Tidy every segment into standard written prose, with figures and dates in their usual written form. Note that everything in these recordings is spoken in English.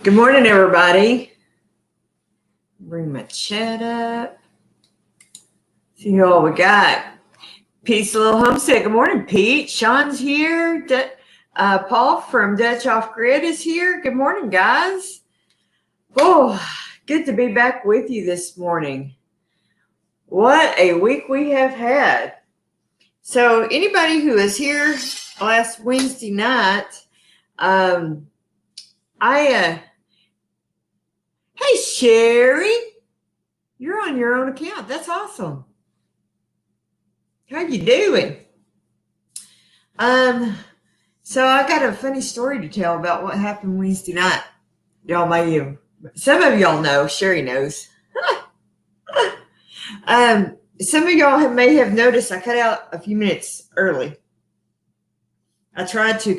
Good morning, everybody. Bring my chat up. See who all we got. Pete's a little homesick. Good morning, Pete. Sean's here. Paul from Dutch Off Grid is here. Good morning, guys. Oh, good to be back with you this morning. What a week we have had. So anybody who was here last Wednesday night, hey, Sherry, you're on your own account. That's awesome. How you doing? So I got a funny story to tell about what happened Wednesday night. Y'all may some of y'all know. Sherry knows. Some of y'all may have noticed I cut out a few minutes early. I tried to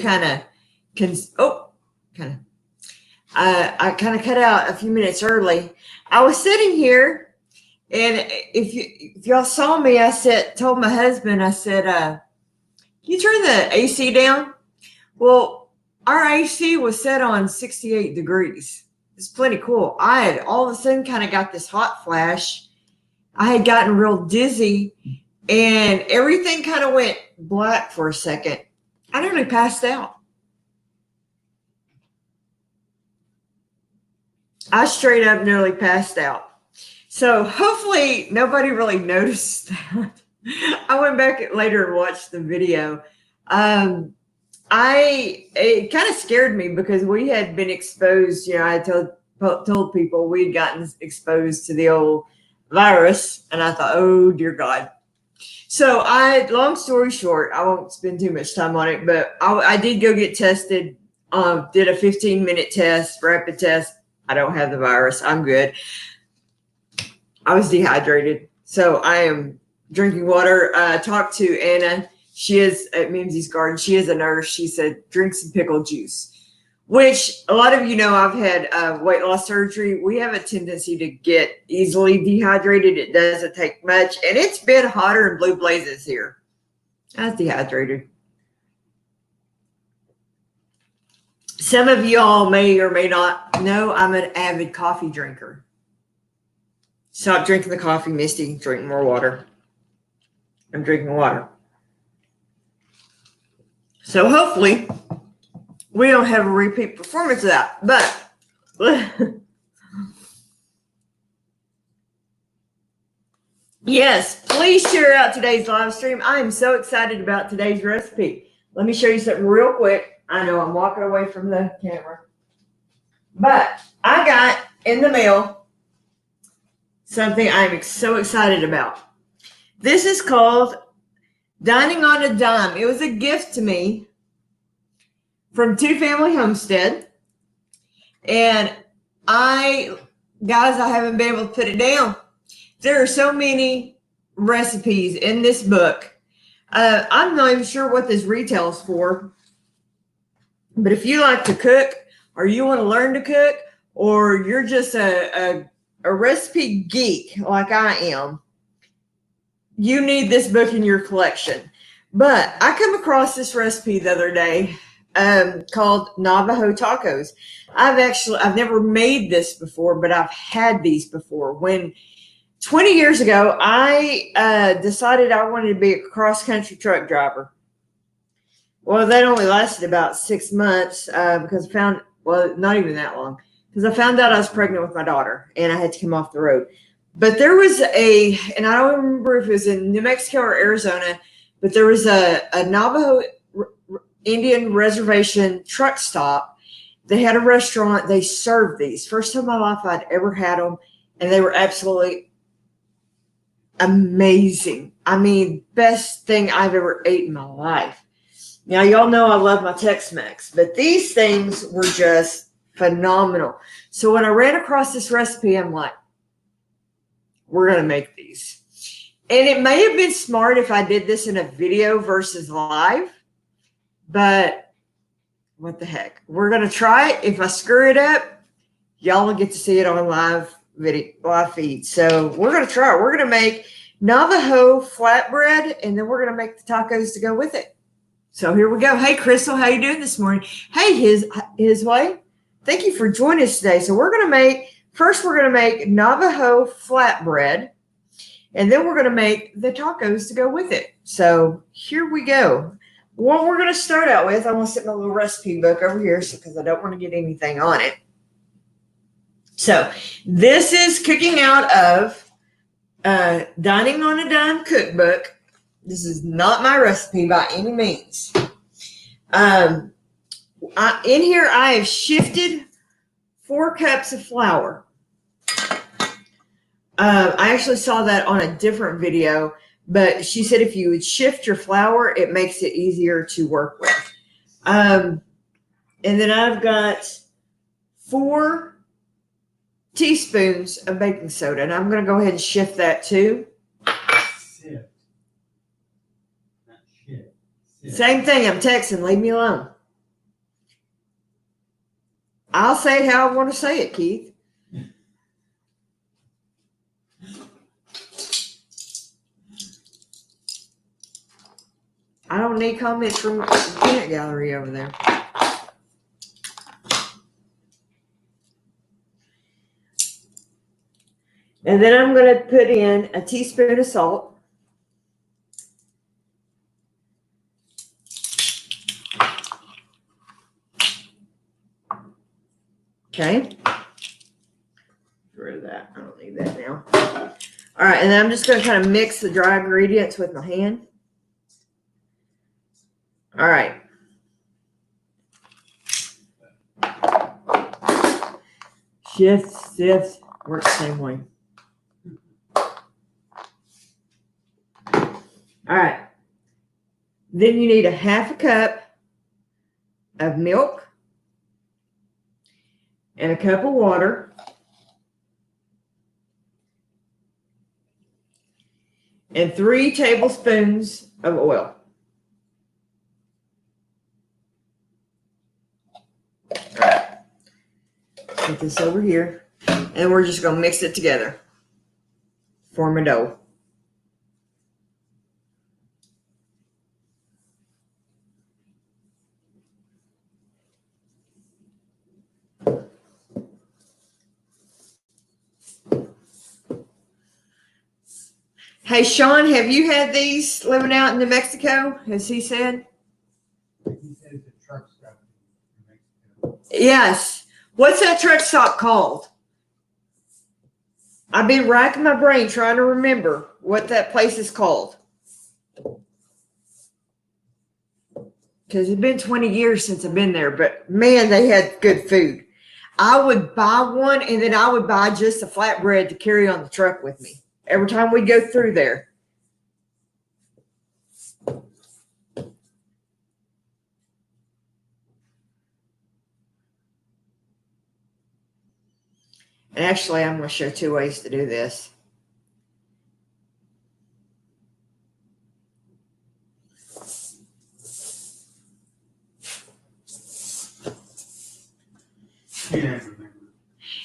I kind of cut out a few minutes early. I was sitting here, and if y'all saw me, I told my husband, I said, can you turn the AC down? Well, our AC was set on 68 degrees. It's plenty cool. I had all of a sudden kind of got this hot flash. I had gotten real dizzy, and everything kind of went black for a second. I nearly passed out. I straight up nearly passed out. So hopefully nobody really noticed that. I went back later and watched the video. It kind of scared me because we had been exposed. You know, I told people we'd gotten exposed to the old virus, and I thought, oh dear God. So long story short, I won't spend too much time on it, but I did go get tested. Did a 15-minute test, rapid test. I don't have the virus. I'm good. I was dehydrated. So I am drinking water. Talked to Anna. She is at Mimsy's Garden. She is a nurse. She said, drink some pickle juice, which a lot of you know I've had weight loss surgery. We have a tendency to get easily dehydrated. It doesn't take much. And it's been hotter than blue blazes here. I was dehydrated. Some of y'all may or may not know I'm an avid coffee drinker. Stop drinking the coffee, Misty. Drink more water. I'm drinking water. So hopefully we don't have a repeat performance of that. But yes, please share out today's live stream. I am so excited about today's recipe. Let me show you something real quick. I know I'm walking away from the camera, but I got in the mail something I'm so excited about. This is called Dining on a Dime. It was a gift to me from Two Family Homestead, and I haven't been able to put it down. There are so many recipes in this book. I'm not even sure what this retails for. But if you like to cook, or you want to learn to cook, or you're just a recipe geek like I am, you need this book in your collection. But I come across this recipe the other day called Navajo Tacos. I've never made this before, but I've had these before. When 20 years ago, I decided I wanted to be a cross-country truck driver. Well, that only lasted about 6 months because not even that long, because I found out I was pregnant with my daughter and I had to come off the road. But there was and I don't remember if it was in New Mexico or Arizona, but there was a Navajo Indian reservation truck stop. They had a restaurant. They served these. First time in my life I'd ever had them, and they were absolutely amazing. I mean, best thing I've ever ate in my life. Now, y'all know I love my Tex-Mex, but these things were just phenomenal. So when I ran across this recipe, I'm like, we're going to make these. And it may have been smart if I did this in a video versus live, but what the heck? We're going to try it. If I screw it up, y'all will get to see it on live feed. So we're going to try it. We're going to make Navajo Flatbread, and then we're going to make the tacos to go with it. So here we go. Hey, Crystal, how you doing this morning? Hey, his way. Thank you for joining us today. So we're going to make Navajo Flatbread, and then we're going to make the tacos to go with it. So here we go. What we're going to start out with, I'm going to set my little recipe book over here because I don't want to get anything on it. So this is cooking out of Dining on a Dime cookbook. This is not my recipe by any means. In here, I have shifted 4 cups of flour. I actually saw that on a different video, but she said if you would shift your flour, it makes it easier to work with. And then I've got 4 teaspoons of baking soda, and I'm going to go ahead and shift that too. Sift. Not shift. Sift. Same thing. I'm texting. Leave me alone. I'll say it how I want to say it, Keith. I don't need comments from the peanut gallery over there. And then I'm going to put in a teaspoon of salt. Okay. Get rid of that. I don't need that now. All right, and then I'm just going to kind of mix the dry ingredients with my hand. All right. Shift, sift, works the same way. All right. Then you need a 1/2 cup of milk and a cup of water and 3 tablespoons of oil. All right. Put this over here, and we're just going to mix it together. Form a dough. Hey, Sean, have you had these living out in New Mexico, as he said? He said it's a truck stop in Mexico. Yes. What's that truck stop called? I've been racking my brain trying to remember what that place is called. Because it's been 20 years since I've been there, but man, they had good food. I would buy one, and then I would buy just a flatbread to carry on the truck with me every time we go through there. And actually, I'm going to show 2 ways to do this. Yeah.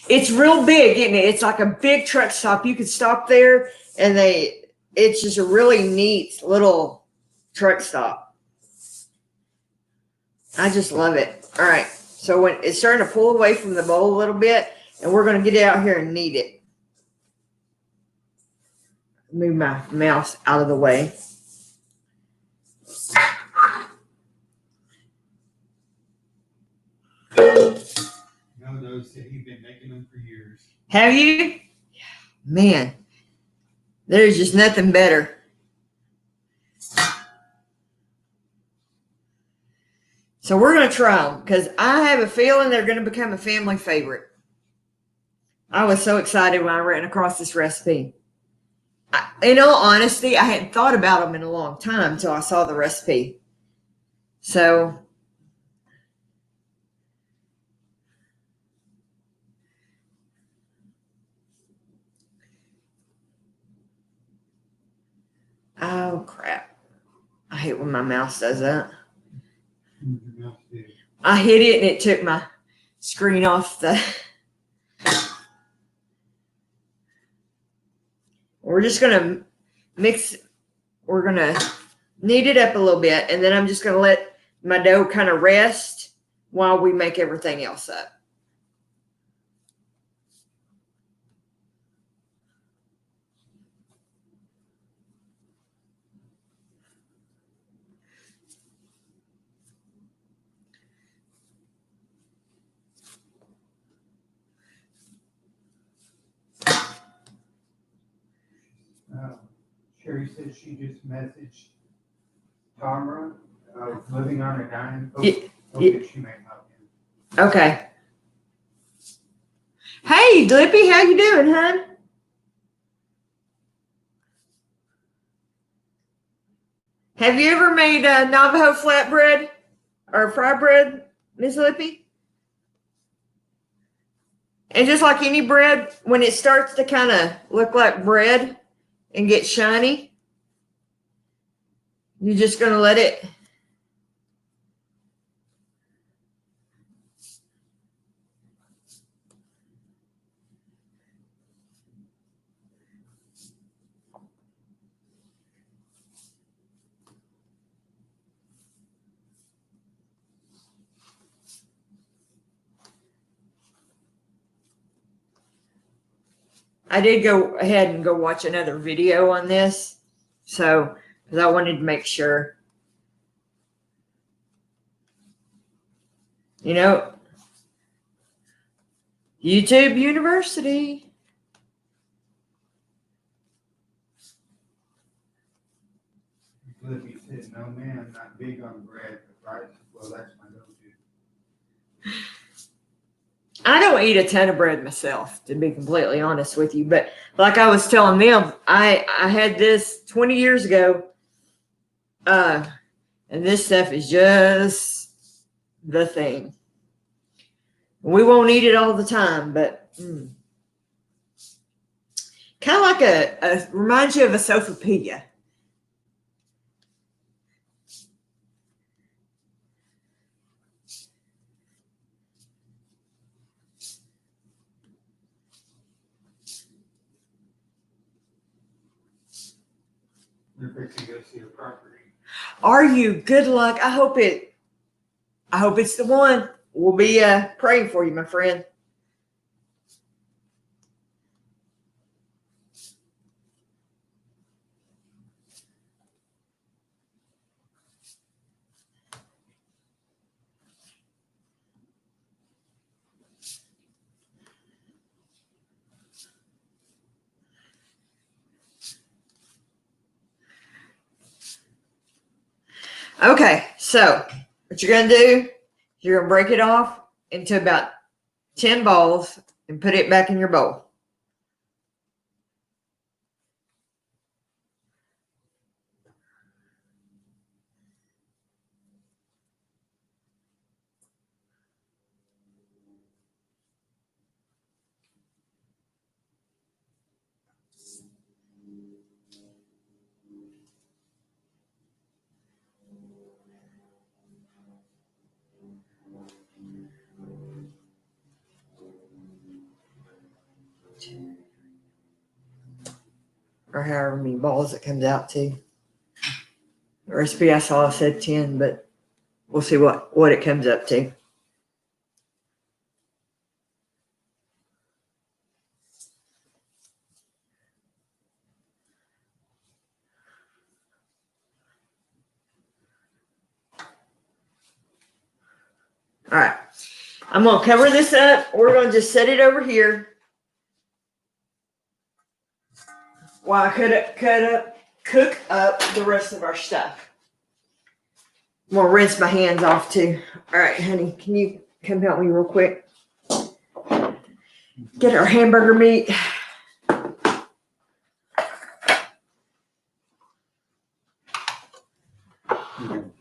It's real big, isn't it? It's like a big truck stop. You could stop there, and it's just a really neat little truck stop. I just love it. All right. So when it's starting to pull away from the bowl a little bit, and we're going to get out here and knead it. Move my mouse out of the way. No, said he's been making them for years. Have you? Man, there's just nothing better. So we're going to try them because I have a feeling they're going to become a family favorite. I was so excited when I ran across this recipe. In all honesty, I hadn't thought about them in a long time until I saw the recipe. So oh, crap. I hate when my mouse does that. I hit it and it took my screen off the... We're just going to mix... We're going to knead it up a little bit, and then I'm just going to let my dough kind of rest while we make everything else up. Mary said she just messaged Tamara, living on a dime. Hopefully she may help you. Okay. Hey, Lippy, how you doing, hon? Have you ever made a Navajo flatbread or fry bread, Miss Lippy? And just like any bread, when it starts to kind of look like bread and get shiny, you're just going to let it. I did go ahead and go watch another video on this. So, because I wanted to make sure. You know, YouTube University. Libby said, no man, not big on bread, but rice, well, that's my go-to. I don't eat a ton of bread myself, to be completely honest with you. But like I was telling them, I had this 20 years ago. And this stuff is just the thing. We won't eat it all the time, but kind of like a reminds you of a sopapilla. You're fixing to go see a property. Are you? Good luck. I hope it's the one. We'll be praying for you, my friend. Okay, so what you're going to do, you're going to break it off into about 10 balls and put it back in your bowl. Or however many balls it comes out to. The recipe I saw said 10, but we'll see what it comes up to. All right, I'm going to cover this up. We're going to just set it over here while I cook up the rest of our stuff. I'm going to rinse my hands off too. All right, honey, can you come help me real quick? Get our hamburger meat.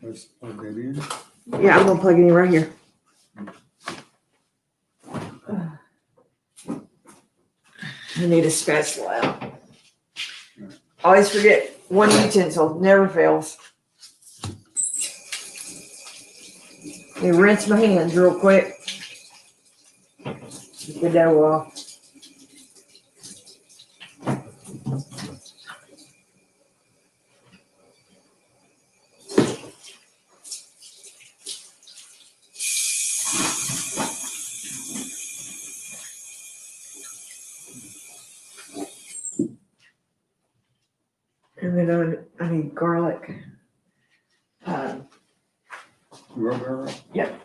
Let's plug that in. Yeah, I'm going to plug it in right here. I need a spatula out. Always forget one utensil, never fails. Let me rinse my hands real quick. Get the dough off. And then I need garlic. Real garlic? Yep.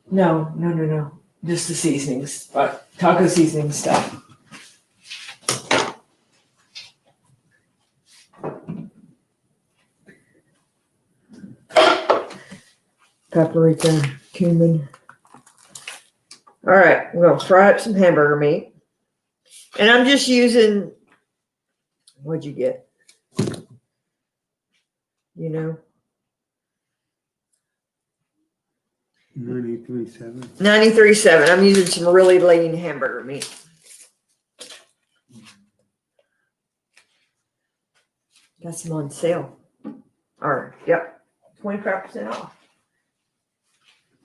No. Just the seasonings. Taco seasoning stuff. paprika, cumin. All right, we're gonna fry up some hamburger meat. And I'm just using, what'd you get? You know? 93.7. 93.7. I'm using some really lean hamburger meat. Got some on sale. Or, yep, 25% off.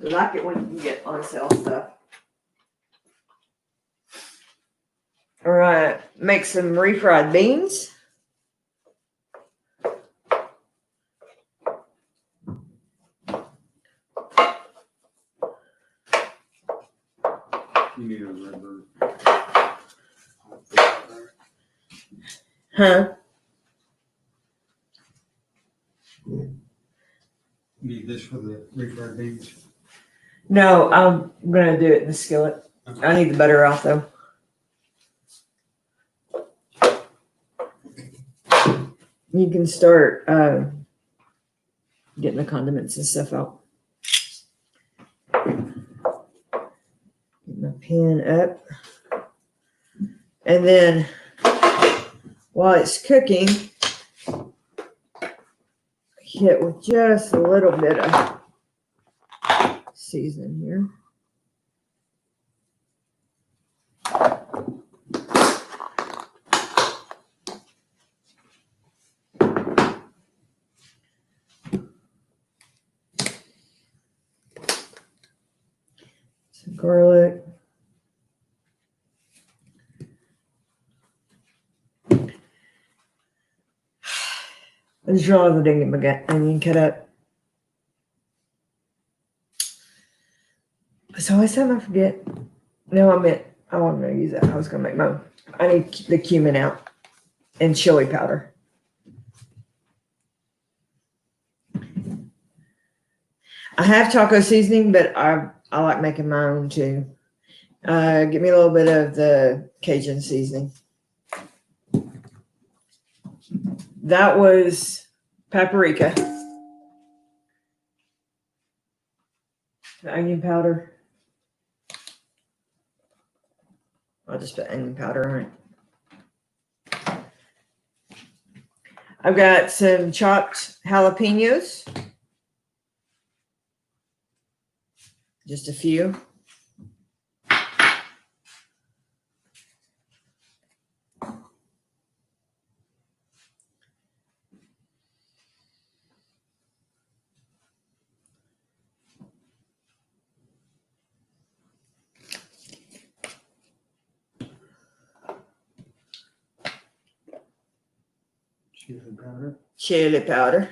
I like it when you can get on sale stuff. All right, make some refried beans. You need a rubber. Huh? Need this for the refried beans. No, I'm gonna do it in the skillet. I need the butter out though. You can start getting the condiments and stuff out. Get my pan up. And then while it's cooking, hit with just a little bit of seasoning here. Some garlic. I just realized I didn't get my onion cut up. So always time I forget. No, I wasn't gonna use that. I was gonna make my own. I need the cumin out and chili powder. I have taco seasoning, but I like making my own too. Give me a little bit of the Cajun seasoning. That was paprika. The onion powder. I'll just put onion powder on it. I've got some chopped jalapenos. Just a few. Chili powder. Chili powder.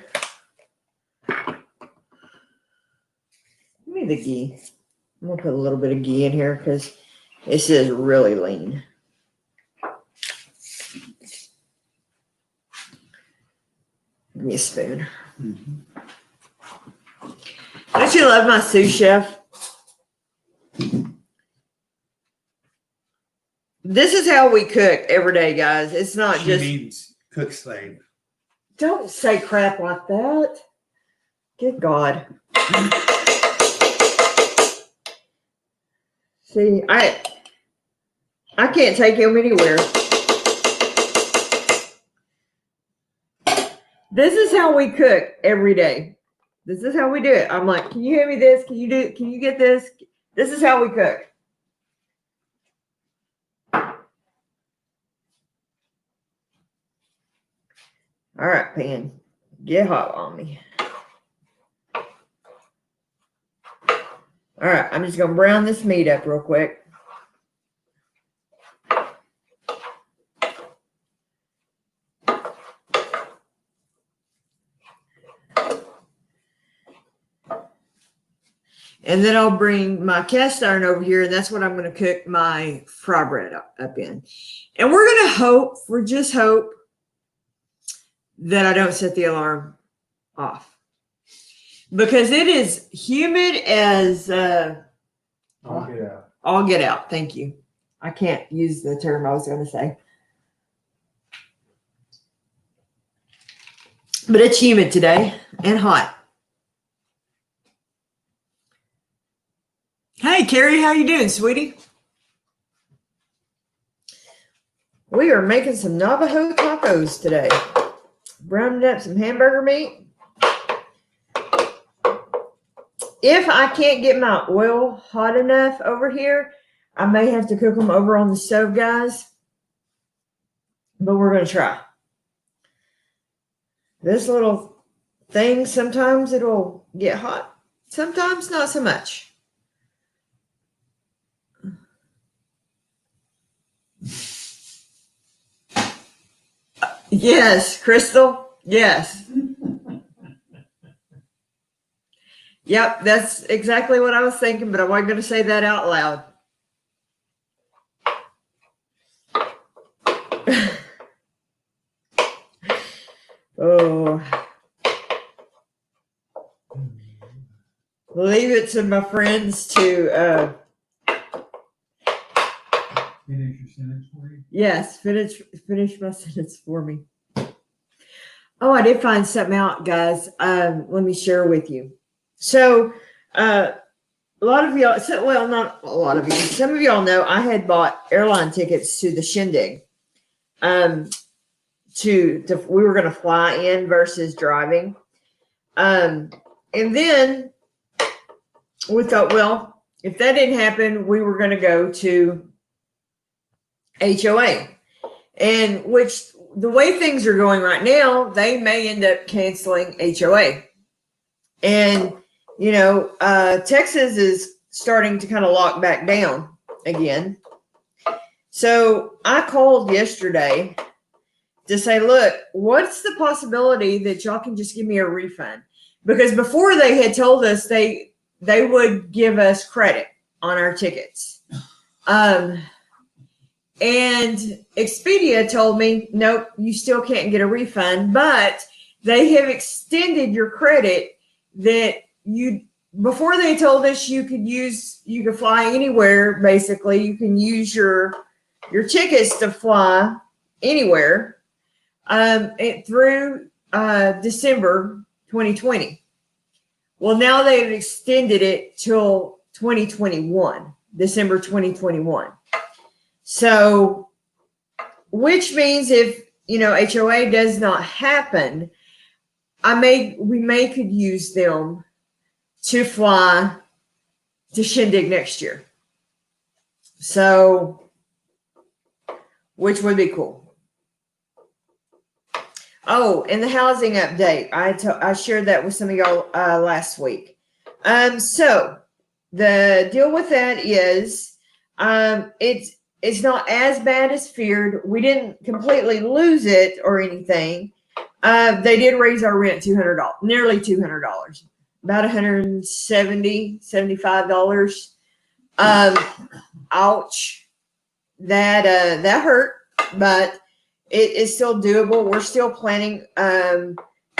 Give me the ghee. I'm gonna put a little bit of ghee in here because this is really lean. Give me a spoon. Don't you love my sous chef? This is how we cook every day, guys. It's not She just. means cook slave. Don't say crap like that. Good God. See, I can't take him anywhere. This is how we cook every day. This is how we do it. I'm like, can you hand me this? Can you get this? This is how we cook. All right, pan. Get hot on me. All right, I'm just going to brown this meat up real quick. And then I'll bring my cast iron over here, and that's what I'm going to cook my fry bread up in. And we're going to just hope that I don't set the alarm off. Because it is humid as I'll get out. all get out. Thank you. I can't use the term I was going to say. But it's humid today and hot. Hey, Carrie, how you doing, sweetie? We are making some Navajo tacos today. Browning up some hamburger meat. If I can't get my oil hot enough over here, I may have to cook them over on the stove, guys. But we're going to try. This little thing, sometimes it'll get hot. Sometimes not so much. Yes, Crystal. Yes. Yep, that's exactly what I was thinking, but I wasn't going to say that out loud. Oh. Leave it to my friends to Finish your sentence for you? yes, finish my sentence for me. Oh, I did find something out, guys. Let me share with you. So, a lot of y'all, well, not a lot of you, some of y'all know I had bought airline tickets to the Shindig. We were going to fly in versus driving. And then we thought, well, if that didn't happen, we were going to go to HOA. And which, the way things are going right now, they may end up canceling HOA. And, you know, Texas is starting to kind of lock back down again. So I called yesterday to say, look, what's the possibility that y'all can just give me a refund? Because before they had told us they would give us credit on our tickets. And Expedia told me, nope, you still can't get a refund, but they have extended your credit that before they told us you could fly anywhere, basically. You can use your tickets to fly anywhere through December 2020. Well, now they've extended it till 2021, December 2021. So, which means if, you know, HOA does not happen, we may could use them to fly to Shindig next year. So, which would be cool. Oh, and the housing update. I shared that with some of y'all last week. So the deal with that is it's not as bad as feared. We didn't completely lose it or anything. They did raise our rent $200, nearly $200, about $170, $75. Ouch. That hurt, but it is still doable. We're still planning to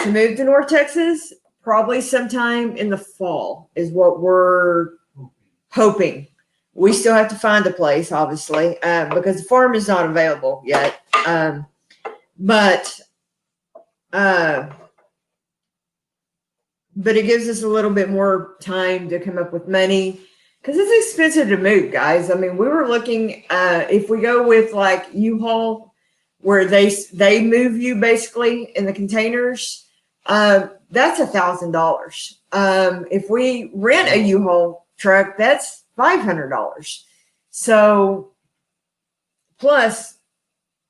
move to North Texas, probably sometime in the fall is what we're hoping. We still have to find a place, obviously, because the farm is not available yet. But it gives us a little bit more time to come up with money because it's expensive to move, guys. I mean, we were looking, if we go with like U-Haul, where they move you basically in the containers, that's $1,000. If we rent a U-Haul truck, that's $500. So plus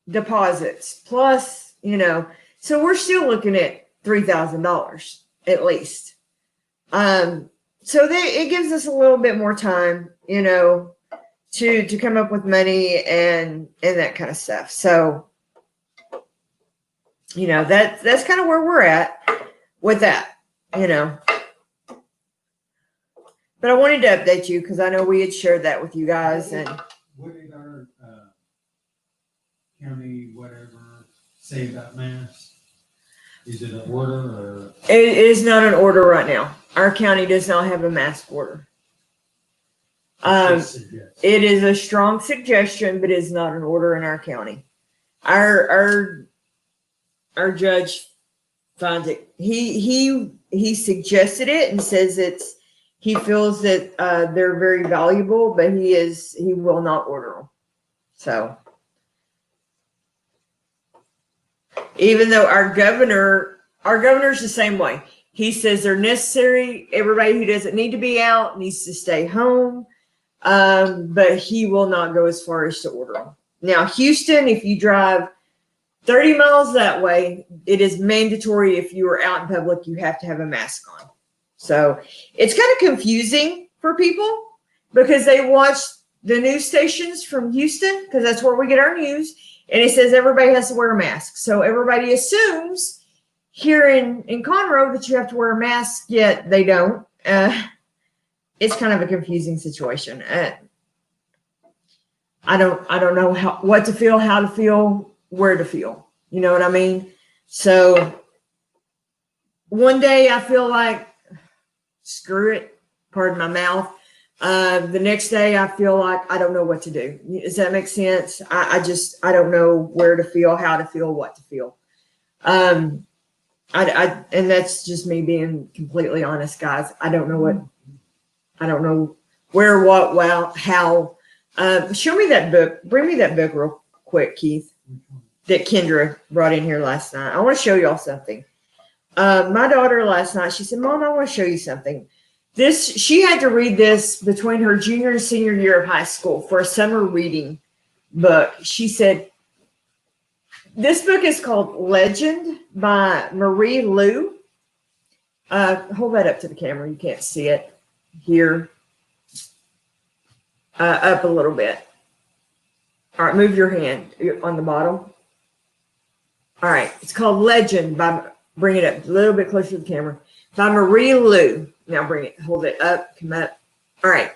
deposits, plus, you know, so we're still looking at $3,000 at least. So it gives us a little bit more time, you know, to come up with money and that kind of stuff. So, you know, that's kind of where we're at with that, you know. But I wanted to update you because I know we had shared that with you guys. And what did our county whatever say about masks? Is it an order or? It is not an order right now. Our county does not have a mask order. It is a strong suggestion, but it's not an order in our county. Our judge finds it. He suggested it and says He feels that they're very valuable, but he will not order them. So even though our governor's the same way. He says they're necessary. Everybody who doesn't need to be out needs to stay home. But he will not go as far as to order them. Now, Houston, if you drive 30 miles that way, it is mandatory if you are out in public, you have to have a mask on. So it's kind of confusing for people because they watch the news stations from Houston, because that's where we get our news, and it says everybody has to wear a mask. So everybody assumes here in Conroe that you have to wear a mask, yet they don't. It's kind of a confusing situation. I don't know what to feel, how to feel, where to feel. You know what I mean? So one day I feel like, screw it, pardon my mouth. The next day I feel like I don't know what to do. Does that make sense? I don't know where to feel, how to feel, what to feel. And that's just me being completely honest, guys. I don't know where, what, well, how. Show me that book. Bring me that book real quick, Keith, that Kendra brought in here last night. I want to show y'all something. My daughter last night, she said, Mom, I want to show you something. She had to read this between her junior and senior year of high school for a summer reading book. She said, this book is called Legend by Marie Lu. Hold that up to the camera. You can't see it here. Up a little bit. All right, move your hand on the bottom. All right, it's called Legend bring it up a little bit closer to the camera, by Marie Lu. Now hold it up, come up. All right.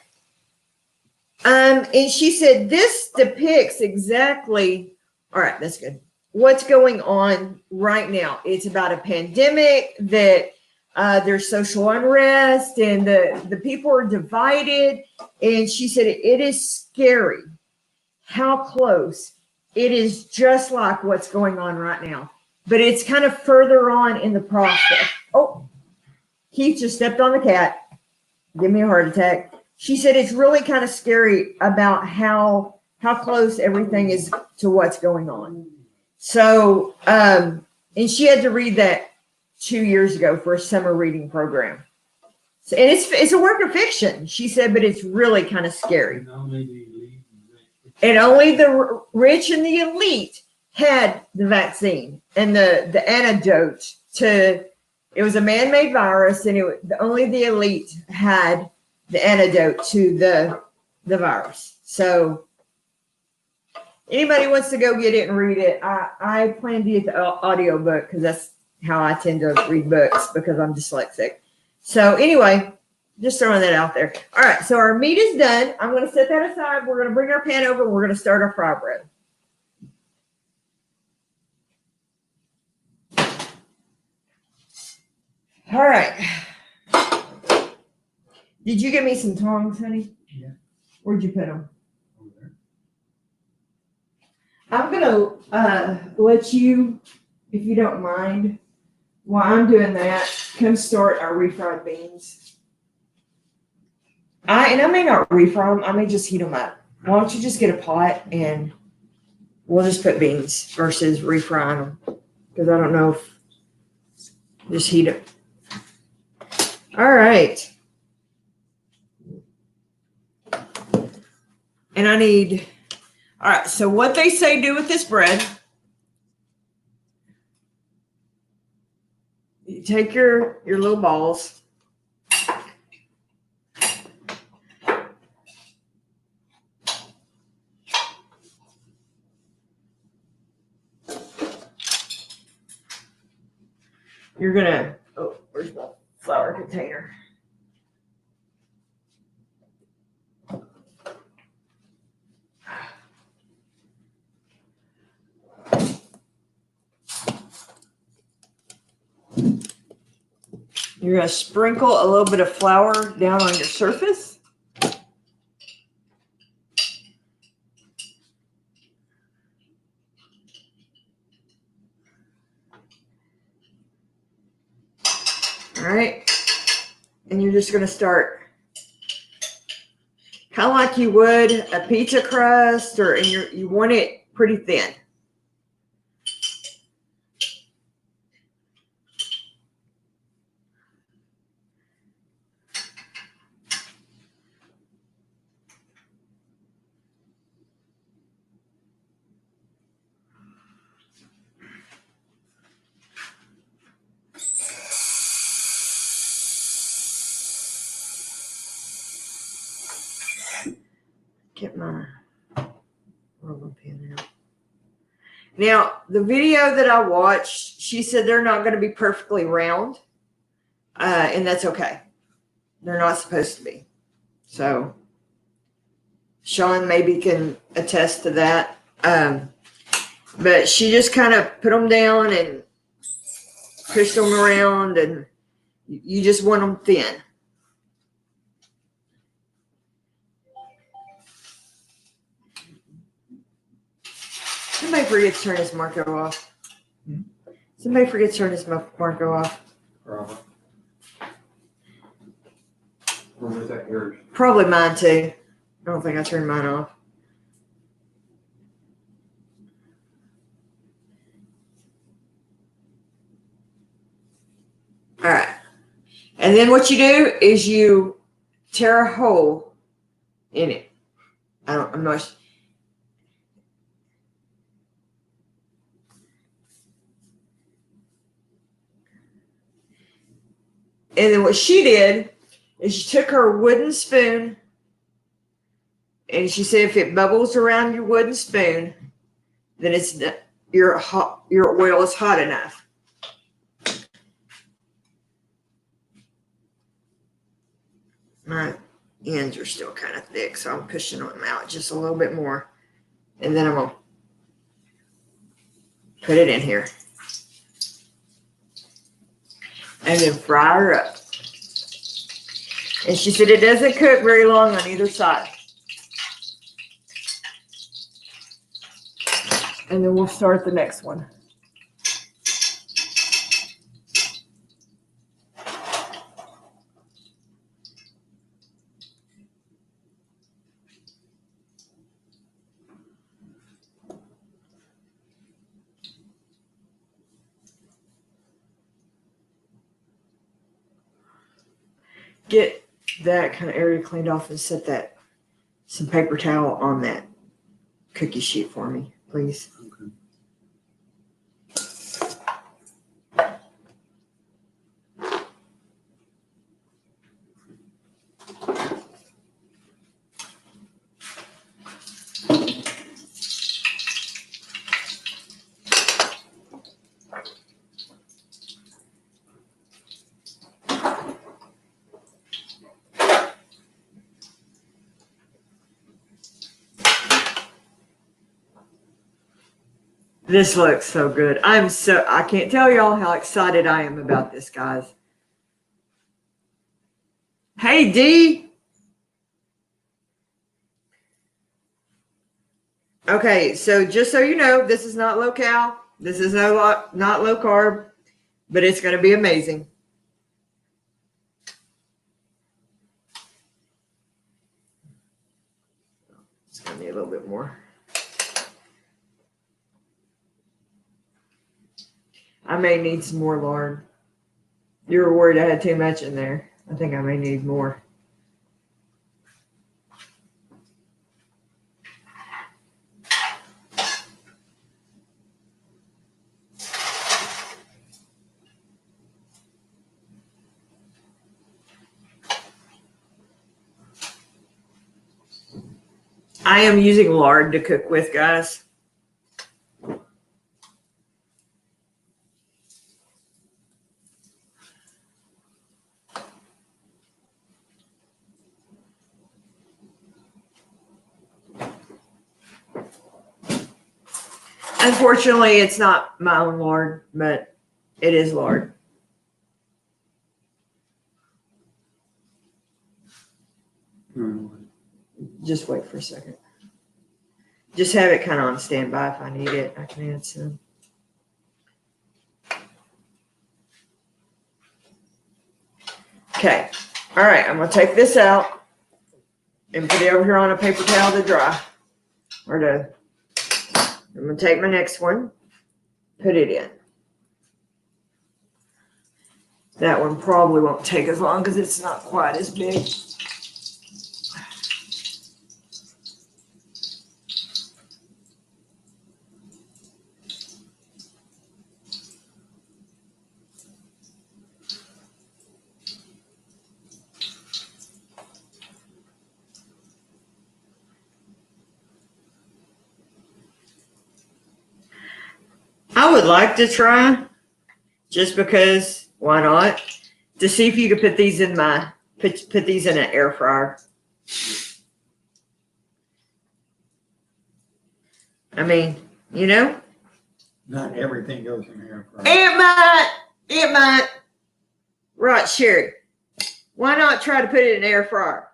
And she said, this depicts exactly, all right, that's good, what's going on right now. It's about a pandemic, that there's social unrest, and the people are divided. And she said, it is scary how close it is, just like what's going on right now. But it's kind of further on in the process. Oh, Keith just stepped on the cat. Give me a heart attack. She said it's really kind of scary about how close everything is to what's going on. So, and she had to read that 2 years ago for a summer reading program. So, and it's a work of fiction, she said, but it's really kind of scary. And only the rich and the elite had the vaccine and the antidote to, it was a man-made virus, and only the elite had the antidote to the virus. So anybody wants to go get it and read it, I plan to get the audio book, because that's how I tend to read books, because I'm dyslexic. So anyway, just throwing that out there. All right, so our meat is done. I'm going to set that aside. We're going to bring our pan over, and we're going to start our fry bread. All right. Did you get me some tongs, honey? Yeah. Where'd you put them? Over there. I'm going to let you, if you don't mind, while I'm doing that, come start our refried beans. I may not refry them. I may just heat them up. Why don't you just get a pot, and we'll just put beans versus refrying them, because I don't know if just heat it. All right. And I need, all right, so what they say do with this bread, you take your little balls, you're gonna, oh, where's my flour container? You're gonna sprinkle a little bit of flour down on your surface. All right, and you're just gonna start kind of like you would a pizza crust, and you want it pretty thin. Get my rolling pin out. Now, the video that I watched, she said they're not going to be perfectly round, and that's okay. They're not supposed to be. So, Sean maybe can attest to that. But she just kind of put them down and pushed them around, and you just want them thin. Somebody forgets to turn his Marco off. Somebody forgets to turn his Marco off. Probably. Or was that yours? Probably mine too. I don't think I turned mine off. All right. And then what you do is you tear a hole in it. I'm not. And then what she did is she took her wooden spoon, and she said if it bubbles around your wooden spoon, then it's your oil is hot enough. My ends are still kind of thick, so I'm pushing them out just a little bit more. And then I'm going to put it in here. And then fry her up. And she said it doesn't cook very long on either side. And then we'll start the next one. Get that kind of area cleaned off and set some paper towel on that cookie sheet for me, please. Okay. This looks so good. I can't tell y'all how excited I am about this, guys. Hey, Dee. Okay, so just so you know, this is not low cal. This is not low carb, but it's going to be amazing. It's going to need a little bit more. I may need some more lard. You were worried I had too much in there. I think I may need more. I am using lard to cook with, guys. Unfortunately, it's not my own lard, but it is lard. Just wait for a second. Just have it kind of on standby if I need it. I can add some. Okay. All right. I'm going to take this out. and put it over here on a paper towel to dry. I'm gonna take my next one, put it in. That one probably won't take as long because it's not quite as big. I would like to try, just because, why not, to see if you could put these in put these in an air fryer. I mean, you know? Not everything goes in air fryer. It might. Right, Sherry. Why not try to put it in an air fryer?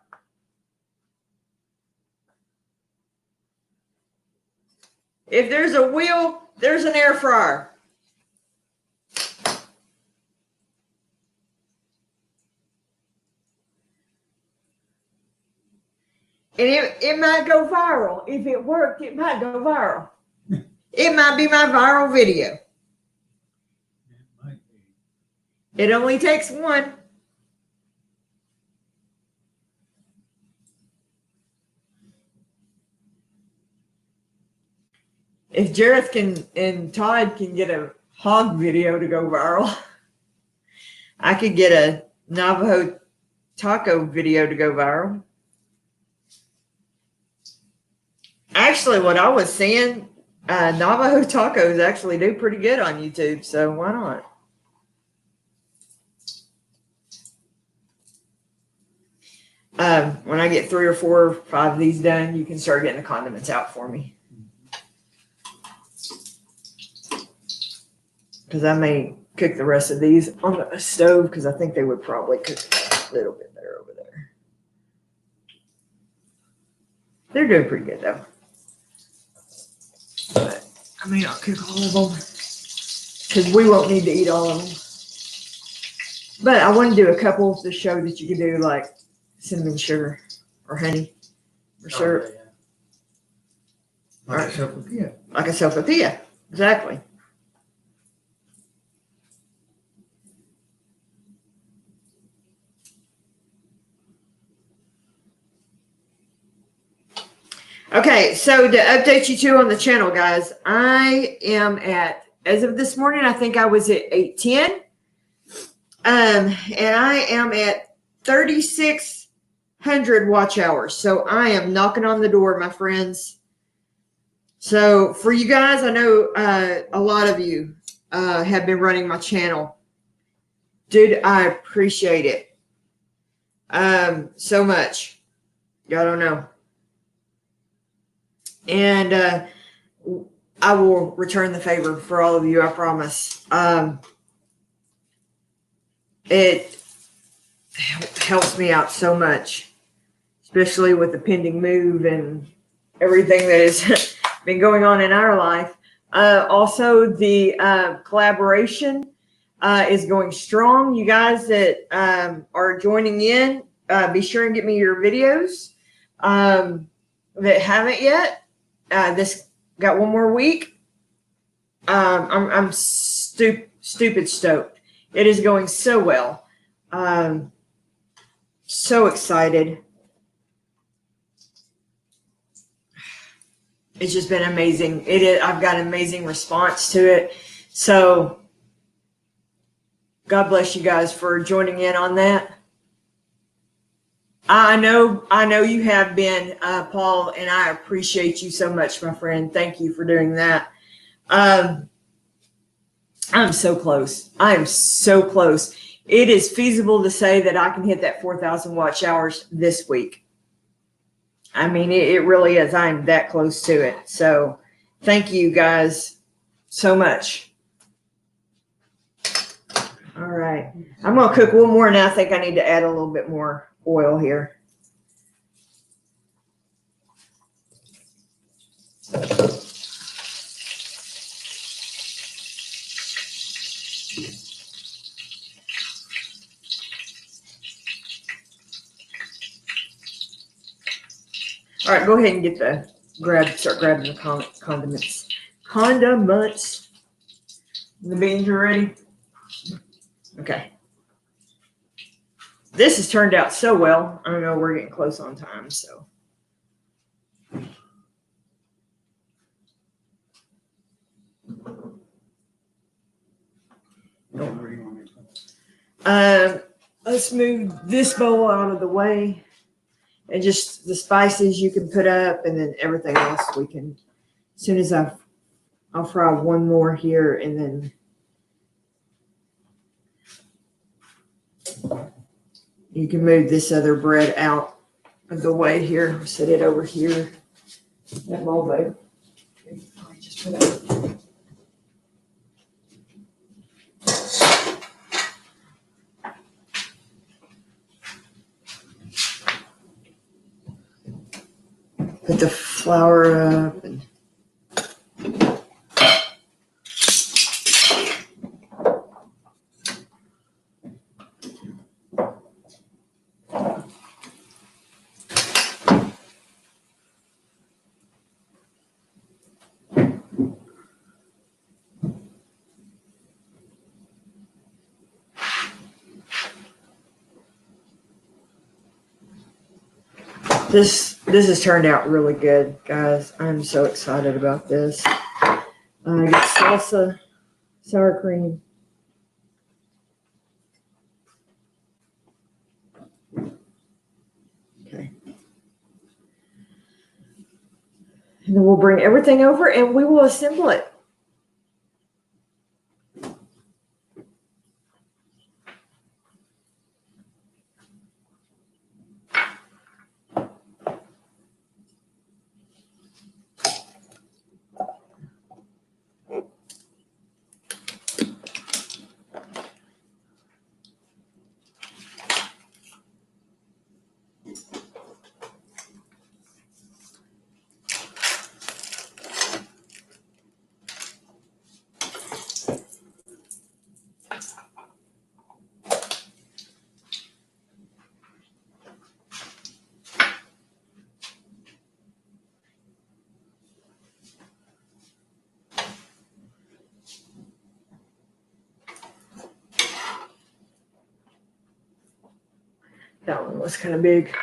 If there's a wheel, there's an air fryer. And it might go viral. If it worked, it might go viral. It might be my viral video. It might be. It only takes one. If Jareth and Todd can get a hog video to go viral, I could get a Navajo Taco video to go viral. Actually, what I was saying, Navajo Tacos actually do pretty good on YouTube, so why not? When I get 3 or 4 or 5 of these done, you can start getting the condiments out for me. Because I may cook the rest of these on the stove, because I think they would probably cook a little bit better over there. They're doing pretty good, though. But I may not cook all of them, because we won't need to eat all of them. But I want to do a couple to show that you can do, like cinnamon sugar or honey or syrup. Yeah. Like a sopapilla. Like a sopapilla. Exactly. Okay, so to update you too on the channel, guys, I am at, as of this morning, I think I was at 810. And I am at 3,600 watch hours. So I am knocking on the door, my friends. So for you guys, I know a lot of you have been running my channel. Dude, I appreciate it so much. Y'all don't know. And I will return the favor for all of you, I promise. It helps me out so much, especially with the pending move and everything that has been going on in our life. Also, the collaboration is going strong. You guys that are joining in, be sure and get me your videos that haven't yet. This got one more week. I'm stupid stoked. It is going so well. So excited. It's just been amazing. I've got an amazing response to it. So God bless you guys for joining in on that. I know you have been, Paul, and I appreciate you so much, my friend. Thank you for doing that. I'm so close. I am so close. It is feasible to say that I can hit that 4,000 watch hours this week. I mean, it really is. I'm that close to it. So thank you guys so much. All right. I'm going to cook one more, and I think I need to add a little bit more oil here. All right, go ahead and start grabbing the condiments. Condiments. The beans are ready. Okay. This has turned out so well. I don't know, we're getting close on time, so. Where you want me to put it? Let's move this bowl out of the way. And just the spices you can put up, and then everything else we can, as soon as I'll fry one more here, and then you can move this other bread out of the way here. Set it over here. That bowl, babe. Just put it. Put the flour up and this has turned out really good, guys. I'm so excited about this. I got salsa, sour cream. Okay. And then we'll bring everything over and we will assemble it. That one was kind of big.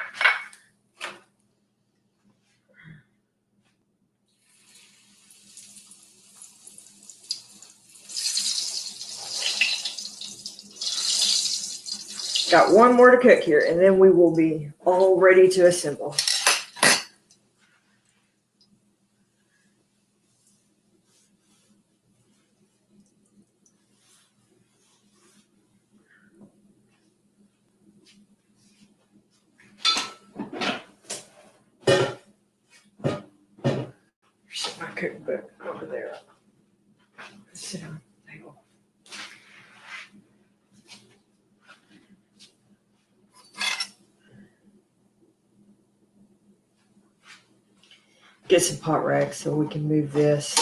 Got one more to cook here, and then we will be all ready to assemble. There's my cookbook over there. Sit on the table. Get some pot rags so we can move this.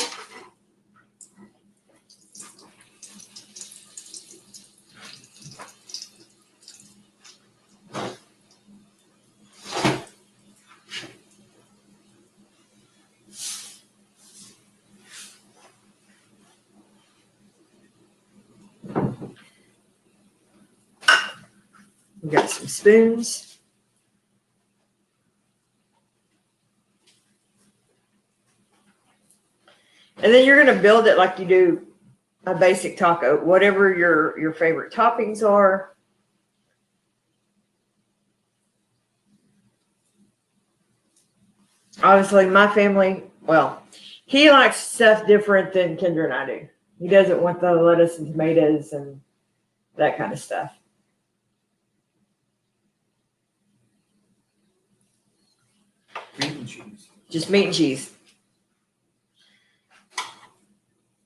We got some spoons. And then you're going to build it like you do a basic taco, whatever your favorite toppings are. Obviously, my family, well, he likes stuff different than Kendra and I do. He doesn't want the lettuce and tomatoes and that kind of stuff. Meat and cheese. Just meat and cheese.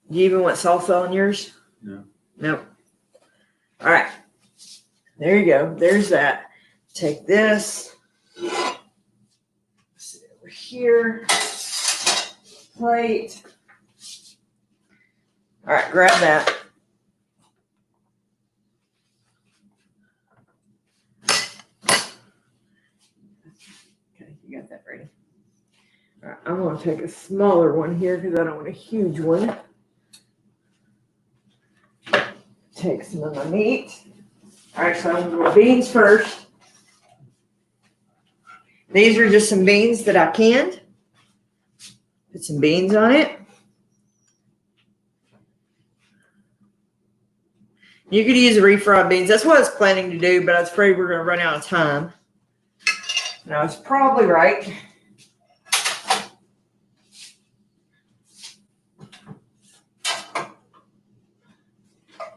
Do you even want salsa on yours? No. Nope. All right. There you go. There's that. Take this. Sit over here. Plate. All right, grab that. Okay, you got that ready. I'm going to take a smaller one here because I don't want a huge one. Take some of my meat. All right, so I'm going to go beans first. These are just some beans that I canned. Put some beans on it. You could use refried beans. That's what I was planning to do, but I was afraid we were going to run out of time. And I was probably right.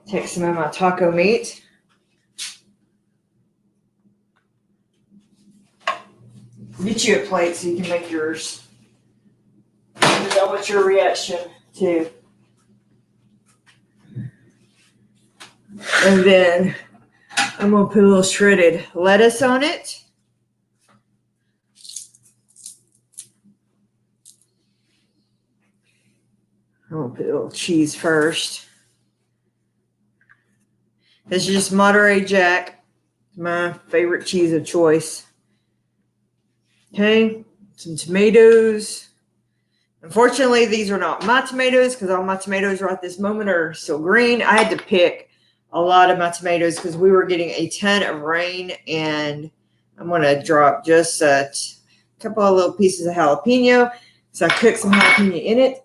Take some of my taco meat. Get you a plate so you can make yours. I know what's your reaction to. And then I'm going to put a little shredded lettuce on it. I'm going to put a little cheese first. This is just Monterey Jack, my favorite cheese of choice. Okay, some tomatoes. Unfortunately, these are not my tomatoes because all my tomatoes right this moment are still green. I had to pick a lot of my tomatoes because we were getting a ton of rain, and I'm going to drop just a couple of little pieces of jalapeno. So I cooked some jalapeno in it,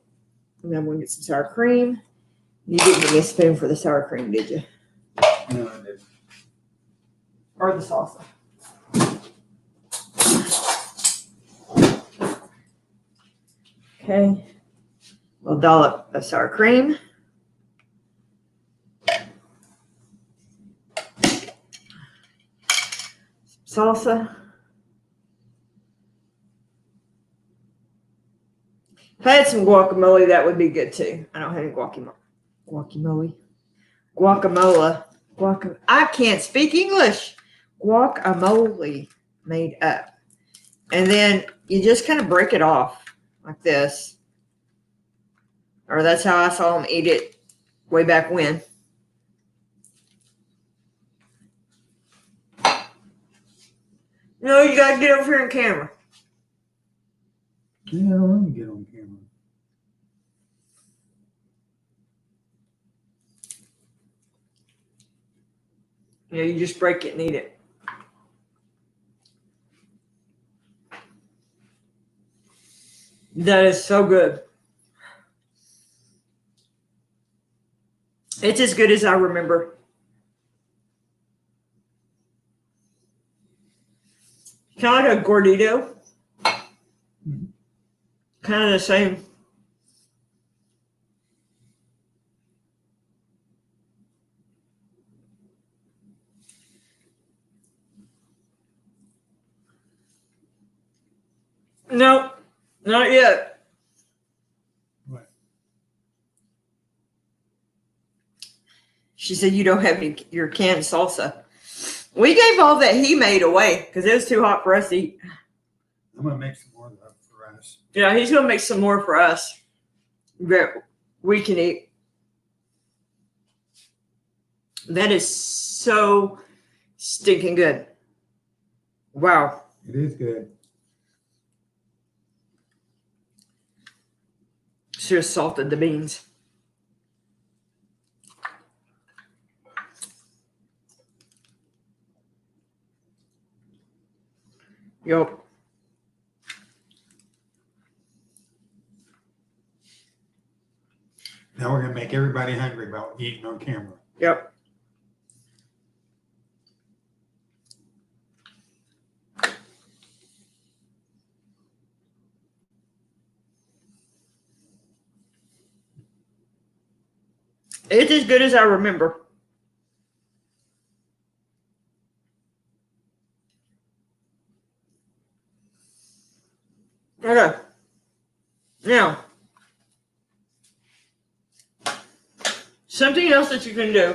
and then I'm going to get some sour cream. You didn't give me a spoon for the sour cream, did you? No, I didn't. Or the salsa. Okay. We'll dollop of sour cream. Salsa. If I had some guacamole, that would be good too. I don't have any guacamole. I can't speak English. Guacamole made up. And then you just kind of break it off like this. Or that's how I saw them eat it way back when. No, you got to get over here on camera. Yeah, I don't want to get on camera. Yeah, you just break it and eat it. That is so good. It's as good as I remember. Kind of like a gordito. Kind of the same. No, not yet. What? She said you don't have any your canned salsa. We gave all that he made away because it was too hot for us to eat. I'm gonna make some more of that for us. Yeah, he's gonna make some more for us that we can eat. That is so stinking good. Wow. It is good. Should have salted the beans. Yup. Now we're gonna make everybody hungry about eating on camera. Yep. It's as good as I remember. Okay. Now, something else that you can do.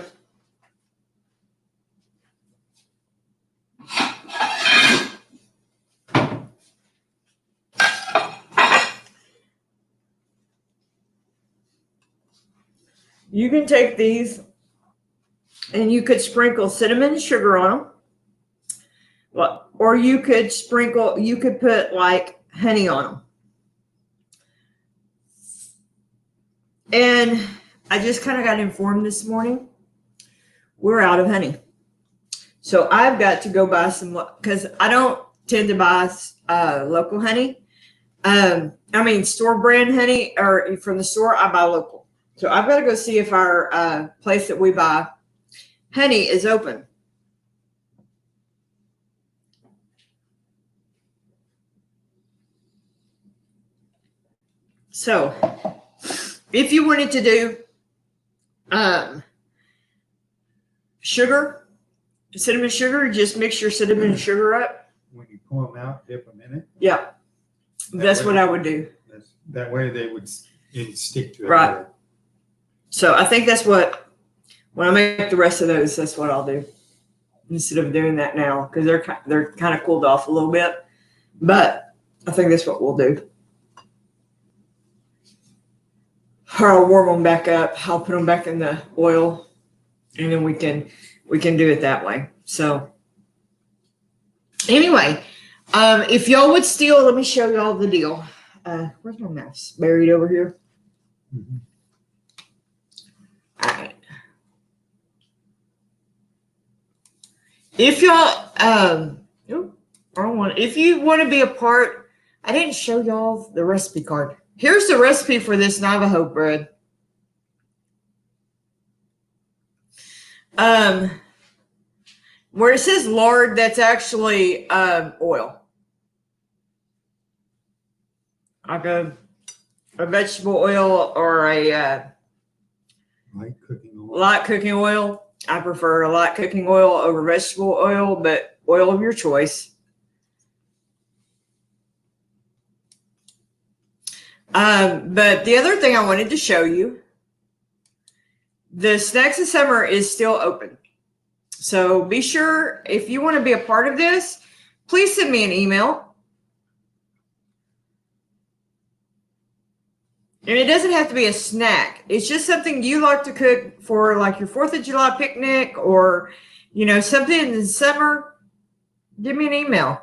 You can take these and you could sprinkle cinnamon sugar on them. Well, or you could put like honey on them. And I just kind of got informed this morning we're out of honey. So I've got to go buy some, because I don't tend to buy local honey. Store brand honey, or from the store, I buy local. So I've got to go see if our place that we buy honey is open. So if you wanted to do sugar, cinnamon sugar, just mix your cinnamon and sugar up. When you pull them out, dip them in it. Yeah, that's what I would do. That way it'd stick to it. Right. So I think that's when I make the rest of those, that's what I'll do instead of doing that now, because they're kind of cooled off a little bit. But I think that's what we'll do. Or I'll warm them back up. I'll put them back in the oil, and then we can do it that way. So anyway, if y'all would steal, let me show y'all the deal. Where's my mouse? Buried over here. Mm-hmm. All right. If y'all, if you want to be a part, I didn't show y'all the recipe card. Here's the recipe for this Navajo bread. Where it says lard, that's actually oil. Like a vegetable oil or a Light cooking oil. light cooking oil. I prefer a light cooking oil over vegetable oil, but oil of your choice. But the other thing I wanted to show you, the Snacks of Summer is still open. So be sure, if you want to be a part of this, please send me an email. And it doesn't have to be a snack. It's just something you like to cook for like your 4th of July picnic or, something in the summer. Give me an email.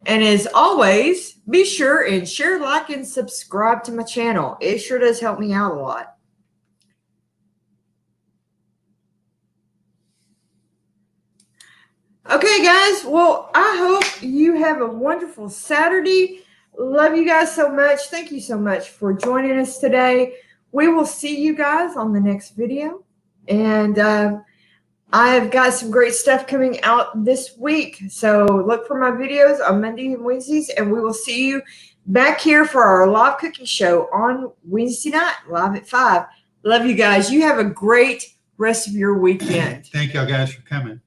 And as always, be sure and share, like, and subscribe to my channel. It sure does help me out a lot. Okay, guys. Well, I hope you have a wonderful Saturday. Love you guys so much. Thank you so much for joining us today. We will see you guys on the next video. And I've got some great stuff coming out this week. So look for my videos on Monday and Wednesdays. And we will see you back here for our live cooking show on Wednesday night, live at 5. Love you guys. You have a great rest of your weekend. Thank y'all guys for coming.